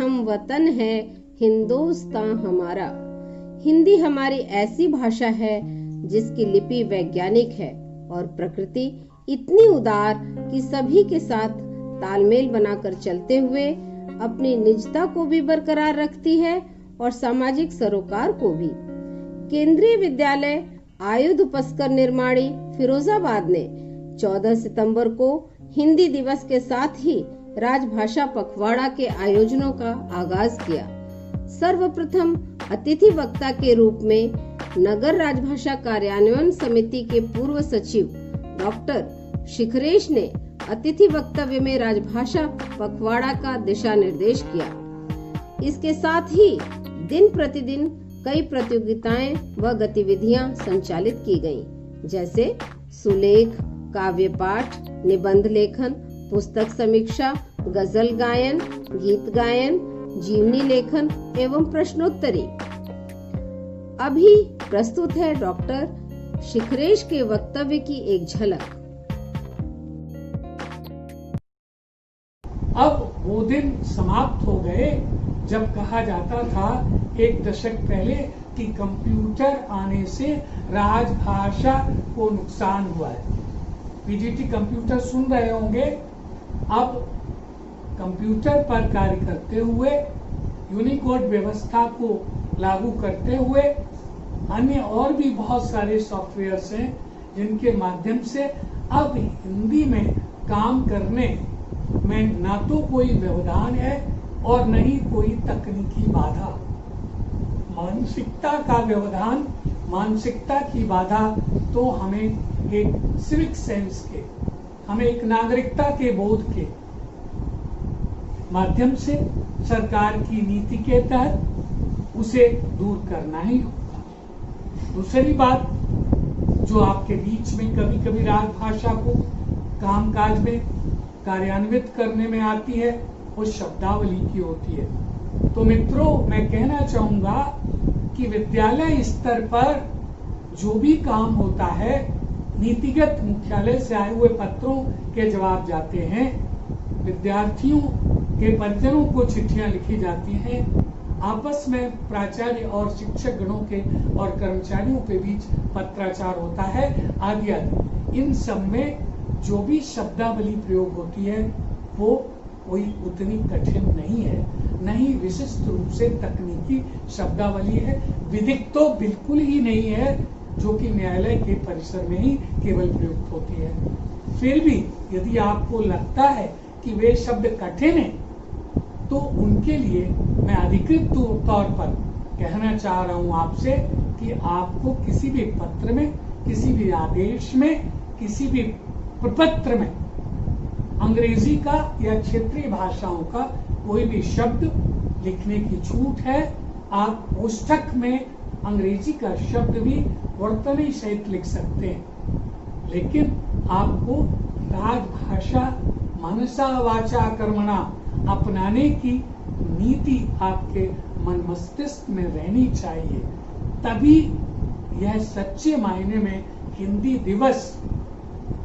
हम वतन है हिंदुस्तान हमारा। हिंदी हमारी ऐसी भाषा है जिसकी लिपि वैज्ञानिक है और प्रकृति इतनी उदार कि सभी के साथ तालमेल बनाकर चलते हुए अपनी निजता को भी बरकरार रखती है और सामाजिक सरोकार को भी। केंद्रीय विद्यालय आयुध पुष्कर निर्माणी फिरोजाबाद ने 14 सितंबर को हिंदी दिवस के साथ ही राजभाषा पखवाड़ा के आयोजनों का आगाज किया। सर्वप्रथम अतिथि वक्ता के रूप में नगर राजभाषा कार्यान्वयन समिति के पूर्व सचिव डॉक्टर शिखरेश ने अतिथि वक्तव्य में राजभाषा पखवाड़ा का दिशा निर्देश किया। इसके साथ ही दिन प्रतिदिन कई प्रतियोगिताएं व गतिविधियां संचालित की गईं, जैसे सुलेख, काव्य पाठ, निबंध लेखन, पुस्तक समीक्षा, गजल गायन, गीत गायन, जीवनी लेखन एवं प्रश्नोत्तरी। अभी प्रस्तुत है डॉक्टर शिखरेश के वक्तव्य की एक झलक। अब वो दिन समाप्त हो गए जब कहा जाता था एक दशक पहले कि कंप्यूटर आने से राजभाषा को नुकसान हुआ है। पीजीटी कंप्यूटर सुन रहे होंगे। अब कंप्यूटर पर कार्य करते हुए, यूनिकोड व्यवस्था को लागू करते हुए अन्य और भी बहुत सारे सॉफ्टवेयर्स हैं जिनके माध्यम से अब हिंदी में काम करने में ना तो कोई व्यवधान है और न ही कोई तकनीकी बाधा। मानसिकता का व्यवधान, मानसिकता की बाधा तो हमें एक सिविक सेंस के, हमें एक नागरिकता के बोध के माध्यम से सरकार की नीति के तहत उसे दूर करना ही होगा। दूसरी बात जो आपके बीच में कभी कभी राजभाषा को कामकाज में कार्यान्वित करने में आती है, वो शब्दावली की होती है। तो मित्रों, मैं कहना चाहूंगा कि विद्यालय स्तर पर जो भी काम होता है, नीतिगत मुख्यालय से आए हुए पत्रों के जवाब जाते हैं, विद्यार्थियों के परिजनों को चिट्ठियां लिखी जाती हैं, आपस में प्राचार्य और शिक्षक गणों के और कर्मचारियों के बीच पत्राचार होता है, आदि आदि। इन सब में जो भी शब्दावली प्रयोग होती है वो कोई उतनी कठिन नहीं है, न ही विशिष्ट रूप से तकनीकी शब्दावली है। विधिक तो बिल्कुल ही नहीं है, जो कि न्यायालय के परिसर में ही केवल प्रयुक्त होती है। फिर भी यदि आपको लगता है कि वे शब्द कठिन हैं, तो उनके लिए मैं अधिकृत तौर पर कहना चाह रहा हूं आपसे कि आपको किसी भी पत्र में, किसी भी आदेश में, किसी भी प्रपत्र में अंग्रेजी का या क्षेत्रीय भाषाओं का कोई भी शब्द लिखने की छूट है। आप पुस्तक में अंग्रेजी का शब्द भी वर्तनी सहित लिख सकते हैं, लेकिन आपको राजभाषा मनसा वाचा कर्मणा अपनाने की नीति आपके मन मस्तिष्क में रहनी चाहिए। तभी यह सच्चे मायने में हिंदी दिवस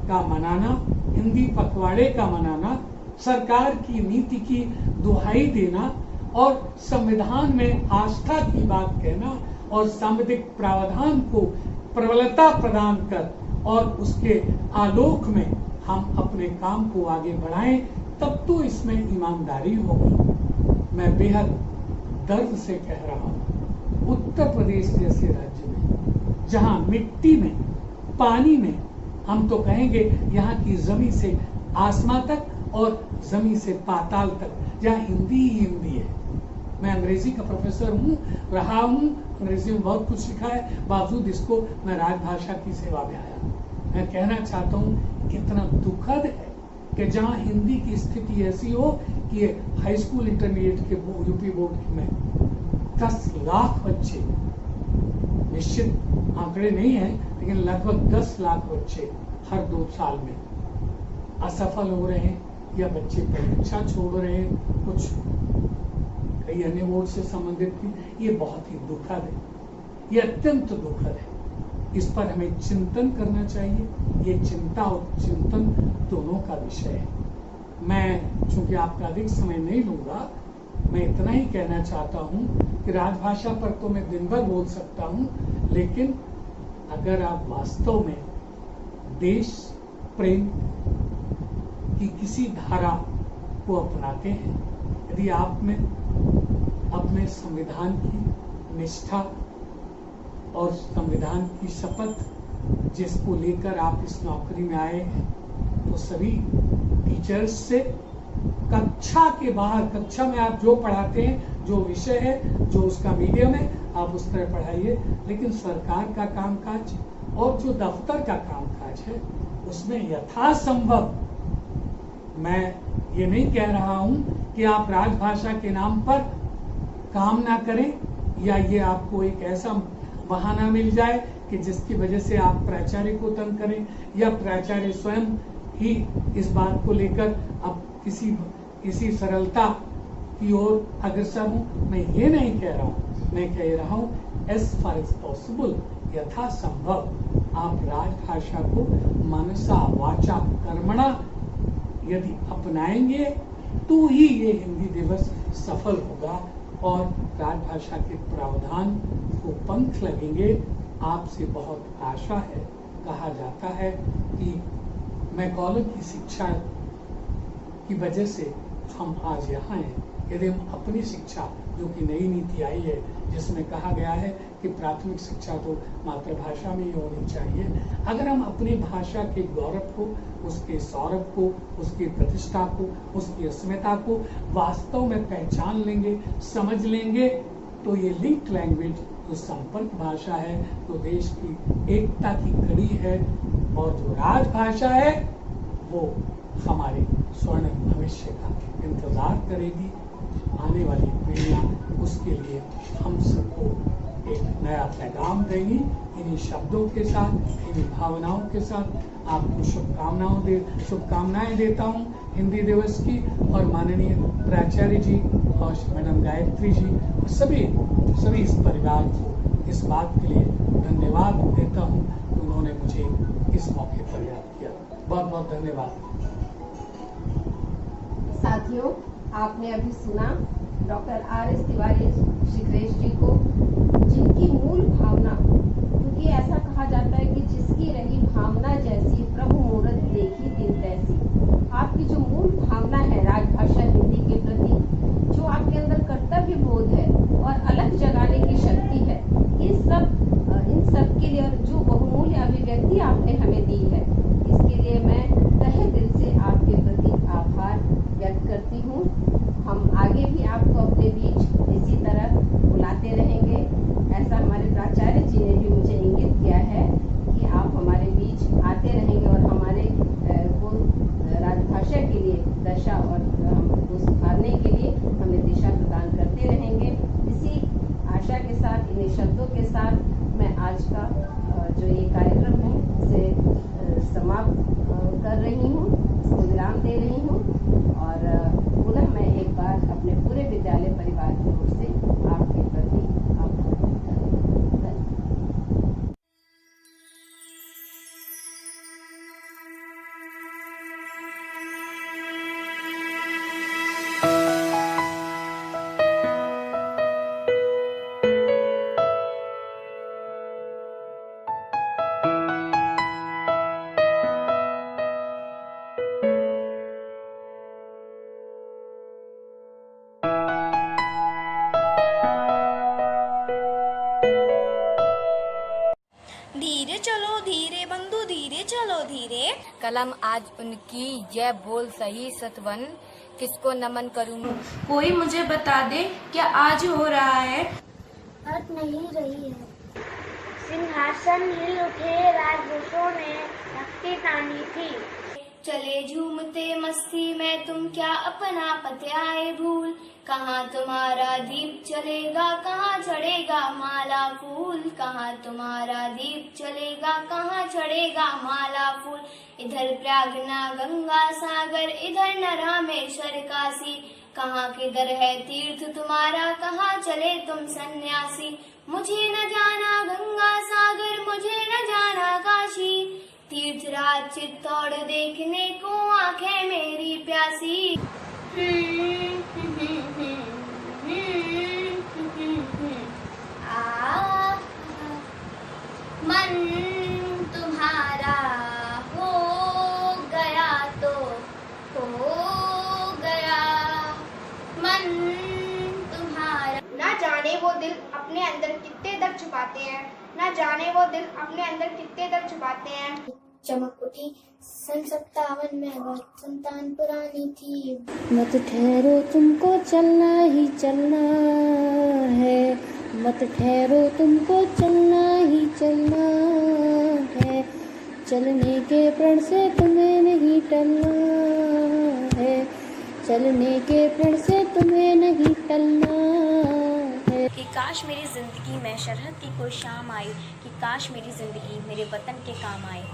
का मनाना, हिंदी पखवाड़े का मनाना, सरकार की नीति की दुहाई देना और संविधान में आस्था की बात कहना और सांविधिक प्रावधान को प्रबलता प्रदान कर और उसके आलोक में हम अपने काम को आगे बढ़ाएं, तब तो इसमें ईमानदारी होगी। मैं बेहद दर्द से कह रहा हूं, उत्तर प्रदेश जैसे राज्य में, जहां मिट्टी में, पानी में, हम तो कहेंगे यहाँ की जमीन से आसमां तक और जमीन से पाताल तक, जहाँ हिंदी ही हिंदी है। मैं अंग्रेजी का प्रोफेसर रहा हूँ, अंग्रेजी में बहुत कुछ सीखा है, बावजूद इसको मैं राजभाषा की सेवा में आया। मैं कहना चाहता हूँ कितना दुखद है कि जहाँ हिंदी की स्थिति ऐसी हो कि हाई स्कूल इंटरमीडिएट के यूपी बोर्ड में 10 लाख बच्चे, निश्चित आंकड़े नहीं है लेकिन लगभग 10 लाख बच्चे हर 2 साल में असफल हो रहे हैं या बच्चे परीक्षा छोड़ रहे हैं, कुछ कई अन्य बोर्ड से संबंधित भी। ये बहुत ही दुखद है, ये अत्यंत दुखद है। इस पर हमें चिंतन करना चाहिए। ये चिंता और चिंतन दोनों का विषय है। मैं चूंकि आपका अधिक समय नहीं लूंगा, मैं इतना ही कहना चाहता हूँ कि राजभाषा पर तो मैं दिन भर बोल सकता हूँ, लेकिन अगर आप वास्तव में देश प्रेम की किसी धारा को अपनाते हैं, यदि आप में अपने संविधान की निष्ठा और संविधान की शपथ जिसको लेकर आप इस नौकरी में आए हैं, तो सभी टीचर्स से कक्षा के बाहर, कक्षा में आप जो पढ़ाते हैं, जो विषय है, जो उसका मीडियम है, आप उस तरह पढ़ाइए, लेकिन सरकार का कामकाज और जो दफ्तर का कामकाज है उसमें यथासंभव, मैं ये नहीं कह रहा हूं कि आप राजभाषा के नाम पर काम ना करें या ये आपको एक ऐसा बहाना मिल जाए कि जिसकी वजह से आप प्राचार्य को तंग करें या प्राचार्य स्वयं ही इस बात को लेकर अब किसी सरलता की ओर अग्रसर हूं। मैं ये नहीं कह रहा हूं, मैं कह रहा हूं एज फार एज पॉसिबल, यथासंभव आप राजभाषा को मनसा वाचा कर्मणा यदि अपनाएंगे तो ही ये हिंदी दिवस सफल होगा और राजभाषा के प्रावधान को पंख लगेंगे। आपसे बहुत आशा है। कहा जाता है कि मैकॉले की शिक्षा की वजह से हम आज यहाँ हैं। यदि हम अपनी शिक्षा, जो कि नई नीति आई है जिसमें कहा गया है कि प्राथमिक शिक्षा तो मातृभाषा में ही होनी चाहिए, अगर हम अपनी भाषा के गौरव को, उसके सौरभ को, उसकी प्रतिष्ठा को, उसकी अस्मिता को वास्तव में पहचान लेंगे, समझ लेंगे, तो ये लिंक्ड लैंग्वेज जो संपर्क भाषा है, तो देश की एकता की कड़ी है, और जो राजभाषा है वो हमारे स्वर्ण भविष्य का इंतजार करेगी। आने वाली पीढ़ियां उसके लिए हम सबको एक नया पैगाम देंगी। इन्हीं शब्दों के साथ, इन्हीं भावनाओं के साथ आपको शुभकामनाएं देता हूं हिंदी दिवस की, और माननीय प्राचार्य जी और मैडम गायत्री जी और सभी इस परिवार को इस बात के लिए धन्यवाद देता हूं कि उन्होंने मुझे इस मौके पर याद किया। बहुत बहुत धन्यवाद। साथियों, आपने अभी सुना डॉक्टर आर.एस. तिवारी शिखरेश जी को, जिनकी मूल भावना, क्योंकि ऐसा कहा जाता है कि जिसकी रही भावना जैसी प्रभु मूरत देखी दिन तैसी। आपकी जो मूल भावना है राजभाषा हिंदी के प्रति, जो आपके अंदर कर्तव्य बोध है और अलग जगाने की शक्ति है, इन सब के लिए, और जो बहुमूल्य अभिव्यक्ति आपने हमें दी है, इसके लिए मैं तहे दिल से आपके प्रति आभार व्यक्त करती हूँ। हम आगे भी आपको अपने बीच इसी तरह बुलाते रहेंगे। ऐसा हमारे प्राचार्य जी ने भी मुझे इंगित किया है कि आप हमारे बीच आते रहेंगे और हमारे को राजभाषा के लिए दशा और हमको सुधारने के लिए हमें दिशा प्रदान करते रहेंगे। इसी आशा के साथ, इन्हीं शब्दों के साथ मैं आज का जो ये कार्यक्रम है इसे समाप्त कर रही हूँ, इसको विराम दे रही हूँ, और पुनः मैं एक बार अपने पूरे विद्यालय परिवार की ओर से आपके प्रति आभार व्यक्त करती हूँ। धीरे चलो धीरे बंधु धीरे चलो धीरे। कलम आज उनकी यह बोल सही सतवन, किसको नमन करूं। कोई मुझे बता दे क्या आज हो रहा है। हट नहीं रही है। सिंहासन हिल उठे, राजवंशों ने तख्ती तानी थी। चले झूमते मस्ती में तुम क्या अपना पते आए भूल। कहाँ तुम्हारा दीप चलेगा, कहाँ चढ़ेगा माला फूल। कहाँ तुम्हारा दीप चलेगा, कहाँ चढ़ेगा माला फूल। इधर प्रयागना गंगा सागर, इधर न रामेश्वर काशी। कहाँ किधर है तीर्थ तुम्हारा, कहाँ चले तुम सन्यासी। मुझे न जाना गंगा सागर, मुझे न जाना काशी। तीर्थराज चित्तौड़ देखने को आंखें मेरी प्यासी। मन तुम्हारा हो गया तो हो गया मन तुम्हारा। ना जाने वो दिल अपने अंदर कितने दर्द छुपाते हैं, ना जाने वो दिल अपने अंदर कितने दर्द छुपाते हैं। चमक उठी सन 57 में वह संतान पुरानी थी। मत ठहरो तुमको चलना ही चलना है, मत ठहरो तुमको चलना ही चलना है, चलने के प्रण से तुम्हें नहीं टलना है, चलने के प्रण से तुम्हें नहीं टलना है। कि काश मेरी ज़िंदगी में शरहद की कोई शाम आई, कि काश मेरी ज़िंदगी मेरे वतन के काम आए।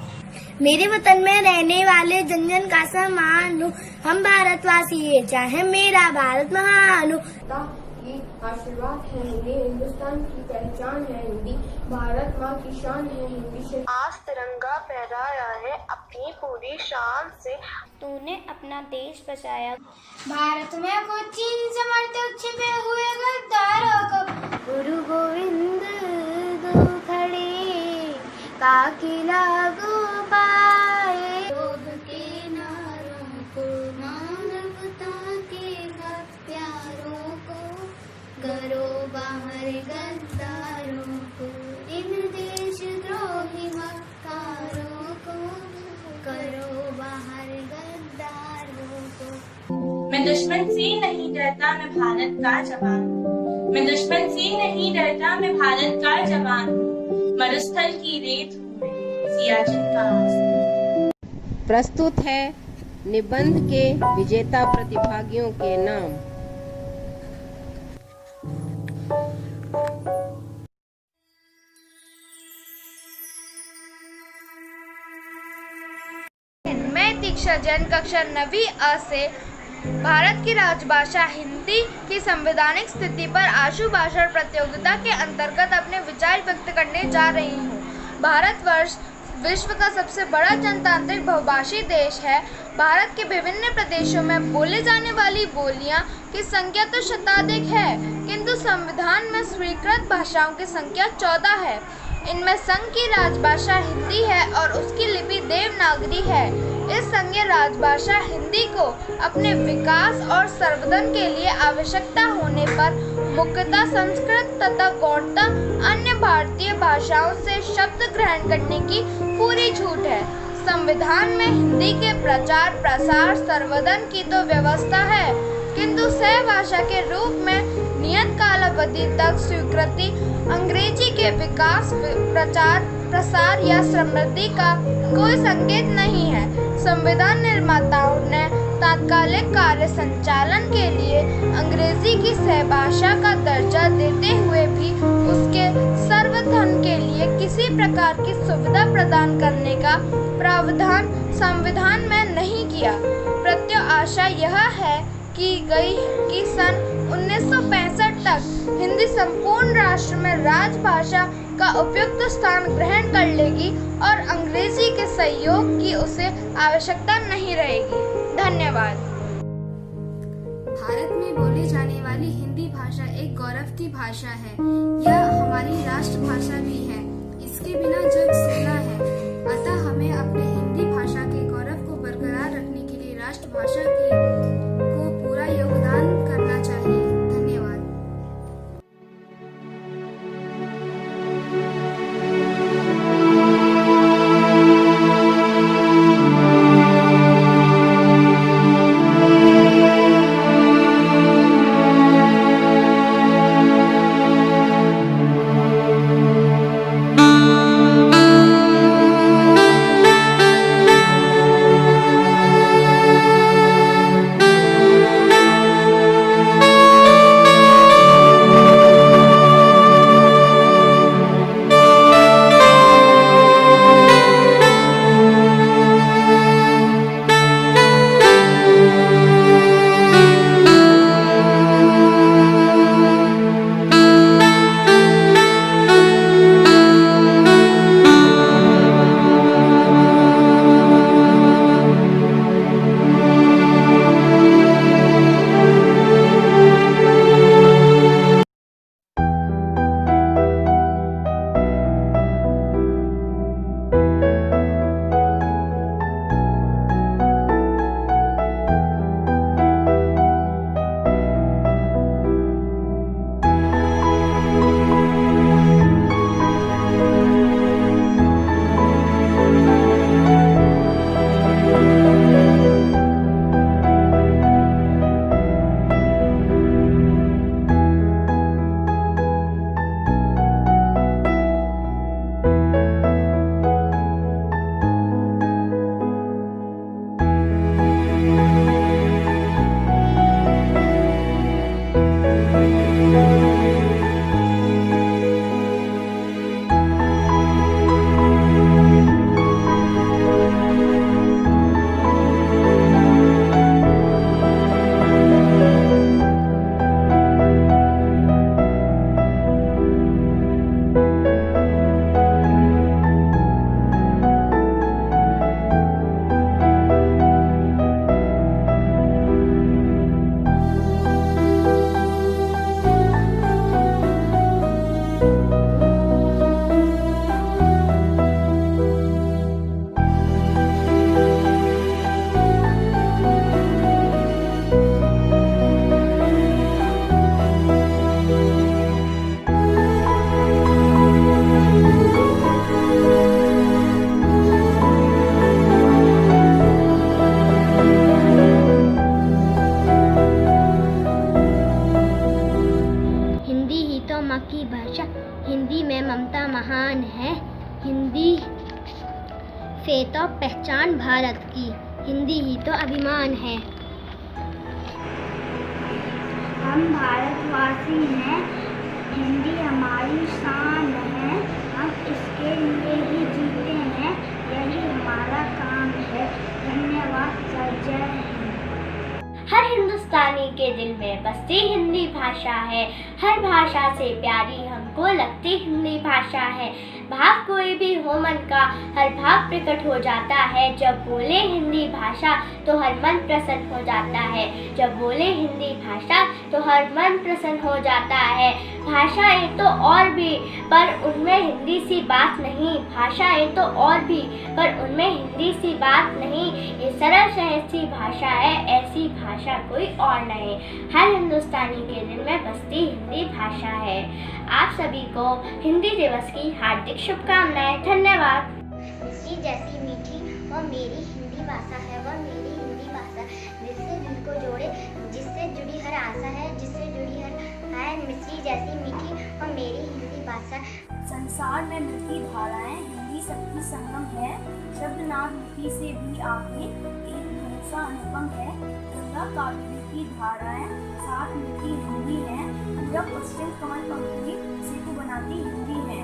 मेरे वतन में रहने वाले जन जन का सम्मान हो, हम भारतवासी है चाहे मेरा भारत महान हो। ये आशीर्वाद है हिंदी, हिंदुस्तान की पहचान है हिंदी, भारत माँ की शान है हिंदी। आज तिरंगा फहराया है अपनी पूरी शान से, तूने अपना देश बचाया। भारत में को चीन से मरते छिपे हुए गद्दारों को गुरु गोविंद दो खड़े ताकि लागू पाए। योग के नारों को मानवता के हत्यारों को करो बाहर गद्दारों को, इन देशद्रोही मक्कारों को करो बाहर गद्दारों को। मैं दुश्मन से नहीं डरता मैं भारत का जवान, मैं दुश्मन से नहीं डरता मैं भारत का जवान, मरुस्थल की रेत हूँ मैं, सियाचिन का आसमान। प्रस्तुत है निबंध के विजेता प्रतिभागियों के नाम। मैं दीक्षा जैन कक्षा 9वीं अ से भारत की राजभाषा हिंदी की संवैधानिक स्थिति पर आशु भाषण प्रतियोगिता के अंतर्गत अपने विचार व्यक्त करने जा रही हूँ। भारतवर्ष विश्व का सबसे बड़ा जनतांत्रिक बहुभाषी देश है। भारत के विभिन्न प्रदेशों में बोले जाने वाली बोलियां की संख्या तो शताधिक है, किंतु संविधान में स्वीकृत भाषाओं की संख्या 14 है। इनमें संघ की राजभाषा हिंदी है और उसकी लिपि देवनागरी है। इस संघीय राजभाषा हिंदी को अपने विकास और संवर्धन के लिए आवश्यकता होने पर मुख्यतः संस्कृत तथा गौणतः अन्य भारतीय भाषाओं से शब्द ग्रहण करने की पूरी छूट है। संविधान में हिंदी के प्रचार प्रसार संवर्धन की तो व्यवस्था है, किंतु सहभाषा के रूप में नियत कालावधि तक स्वीकृति अंग्रेजी के विकास प्रचार प्रसार या समृद्धि का कोई संकेत नहीं है। संविधान निर्माताओं ने तात्कालिक कार्य संचालन के लिए अंग्रेजी की सहभाषा का दर्जा देते हुए भी उसके संवर्धन के लिए किसी प्रकार की सुविधा प्रदान करने का प्रावधान संविधान में नहीं किया। प्रत्युत आशा यह है की गई कि सन 1965 तक हिंदी संपूर्ण राष्ट्र में राजभाषा का उपयुक्त स्थान ग्रहण कर लेगी और अंग्रेजी के सहयोग की उसे आवश्यकता नहीं रहेगी। धन्यवाद। भारत में बोली जाने वाली हिंदी भाषा एक गौरव की भाषा है। यह हमारी राष्ट्रभाषा भी है। इसके बिना जग सूना है। अतः हमें अपने हिंदी भाषा के गौरव को बरकरार रखने के लिए राष्ट्रभाषा को पूरा योगदान करना चाहिए। धन्यवाद। पहचान भारत की, हिंदी ही तो अभिमान है। हम भारतवासी हैं, हिंदी हमारी शान है, हम इसके लिए ही जीते हैं, यही हमारा काम है। धन्यवाद सर, जय हिंद। हर हिंदुस्तानी के दिल में बसती हिंदी भाषा है, हर भाषा से प्यारी हमको लगती हिंदी भाषा है। भाव कोई भी हो मन का, हर भाव प्रकट हो जाता है, जब बोले हिंदी भाषा तो हर मन प्रसन्न हो जाता है। जब बोले हिंदी भाषा तो हर मन प्रसन्न हो जाता है। भाषाएं तो और भी, पर उनमें हिंदी सी बात नहीं। भाषाएं तो और भी, पर उनमें हिंदी सी बात नहीं। ये सरल सहज सी भाषा है, ऐसी भाषा कोई और नहीं। हर हिंदुस्तानी के दिल में बसती हिंदी भाषा है। आप सभी को हिंदी दिवस की हार्दिक शुभकामनाएं। धन्यवाद। मिश्री जैसी मीठी और मेरी हिंदी भाषा है, वह मेरी हिंदी भाषा दिल से दिल को जोड़े, जिससे जुड़ी हर आशा है, जिससे जुड़ी हर है। मिश्री जैसी मीठी और मेरी हिंदी भाषा। संसार में मिलती धाराएं, हिंदी सबकी संगम है। शब्द नाद लिपि से भी आगे एक भरोसा अनुपम है। गंगा कावेरी की धाराएं साथ मिलती हिंदी है। पंजाब पश्चिम कमल पंक्ति सेतु बनाती हिंदी है।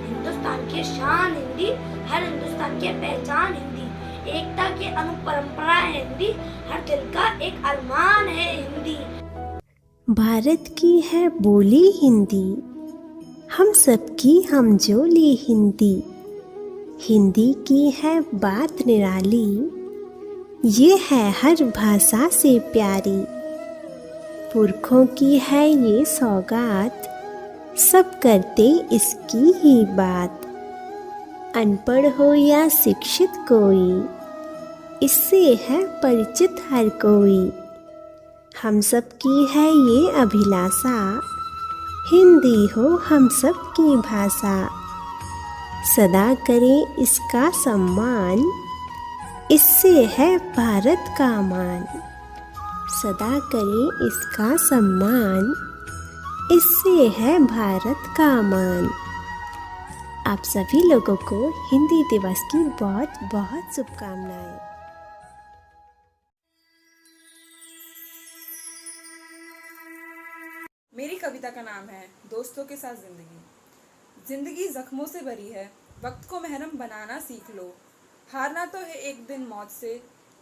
हिंदुस्तान की शान हिंदी, हर हिंदुस्तान की पहचान हिंदी, एकता की अनुपरंपरा है हिंदी, हर दिल का एक अरमान है हिंदी। भारत की है बोली हिंदी, हम सबकी हमजोली हिंदी। हिंदी की है बात निराली, ये है हर भाषा से प्यारी। पुरखों की है ये सौगात, सब करते इसकी ही बात। अनपढ़ हो या शिक्षित कोई, इससे है परिचित हर कोई। हम सब की है ये अभिलाषा, हिंदी हो हम सब की भाषा। सदा करें इसका सम्मान, इससे है भारत का मान। सदा करें इसका सम्मान, इससे है भारत का मान। आप सभी लोगों को हिंदी दिवस की बहुत बहुत शुभकामनाएं। मेरी कविता का नाम है दोस्तों के साथ जिंदगी। जिंदगी जख्मों से भरी है, वक्त को महरम बनाना सीख लो। हारना तो है एक दिन मौत से,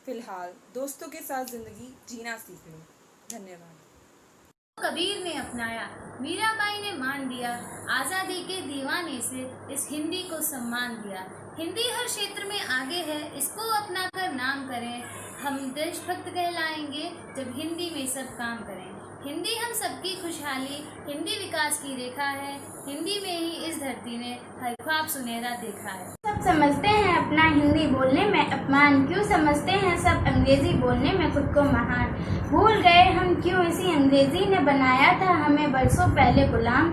फिलहाल दोस्तों के साथ जिंदगी जीना सीख लो। धन्यवाद। कबीर ने अपनाया, मीराबाई ने मान लिया, आज़ादी के दीवाने से इस हिंदी को सम्मान दिया। हिंदी हर क्षेत्र में आगे है, इसको अपनाकर नाम करें। हम देशभक्त कहलाएंगे जब हिंदी में सब काम करें। हिंदी हम सबकी खुशहाली, हिंदी विकास की रेखा है। हिंदी में ही इस धरती ने हर ख्वाब सुनहरा देखा है। सब समझते हैं अपना हिंदी बोलने में अपमान, क्यों समझते हैं सब अंग्रेजी बोलने में खुद को महान। भूल गए हम क्यों इसी अंग्रेजी ने बनाया था हमें बरसों पहले गुलाम।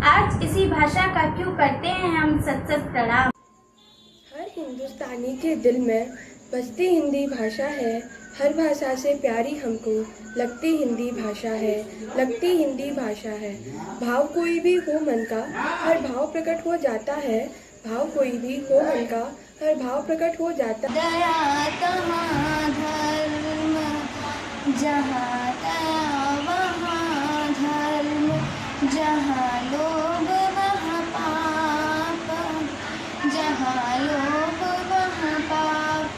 आज इसी भाषा का क्यों करते हैं हम सत सत प्रणाम। हर हिंदुस्तानी के दिल में बसती हिंदी भाषा है, हर भाषा से प्यारी हमको लगती हिंदी भाषा है, लगती हिंदी भाषा है। भाव कोई भी हो मन का, हर भाव प्रकट हो जाता है। भाव कोई भी हो मन का, हर भाव प्रकट हो जाता है। दया तहाँ धर्म, जहाँ दया वहाँ धर्म, जहाँ लोभ वहाँ पाप, जहाँ लोभ वहाँ पाप,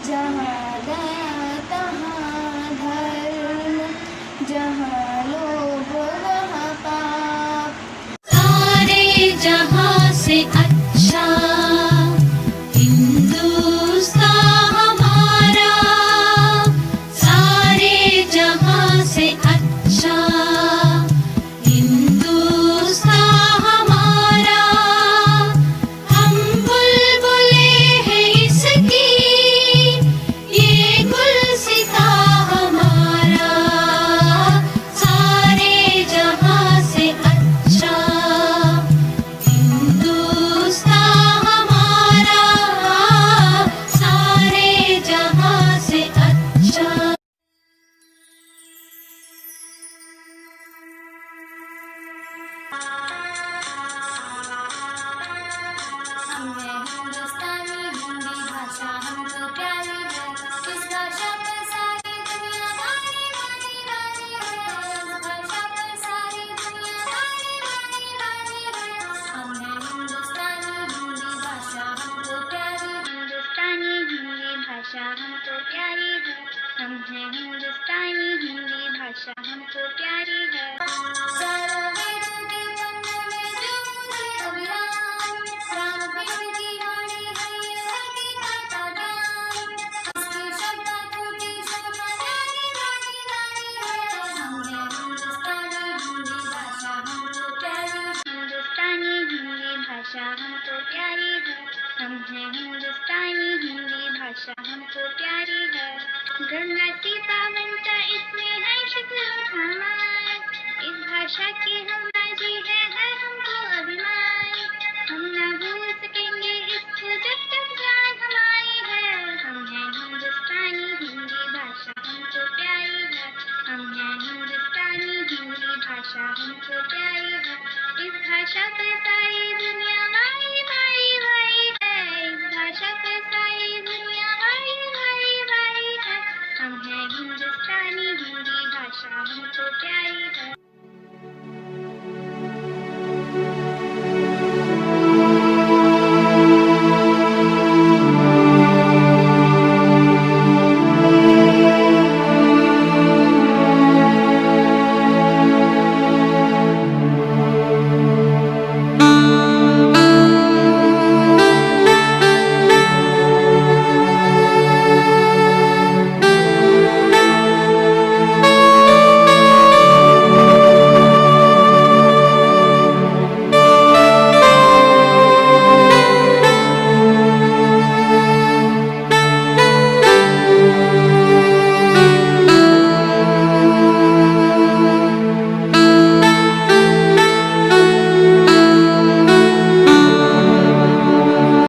जहाँ दया तहाँ धर्म, जहाँ लोभ वहाँ पाप। सारे जहाँ से अच्छा हिंदुस्तान हमारा, सारे जहाँ से अच्छा हिंदुस्तान हमारा। हम बुलबुले हैं इसकी, ये गुलसिता हमारा, सारे जहाँ से अच्छा हिंदुस्तान हमारा, सारे जहाँ से अच्छा। शिकल सामान, इस भाषा की हम बाजी है हमको अभिमान। हम ना भूल सकेंगे इसको जब तक जान हमारी है। हम हैं हिंदुस्तानी, हिंदी भाषा हमको प्यारी है। हम हैं हिंदुस्तानी, हिंदी भाषा हमको प्यारी है। इस भाषा पे सारी दुनिया वाई वाई वाई है। इस भाषा पे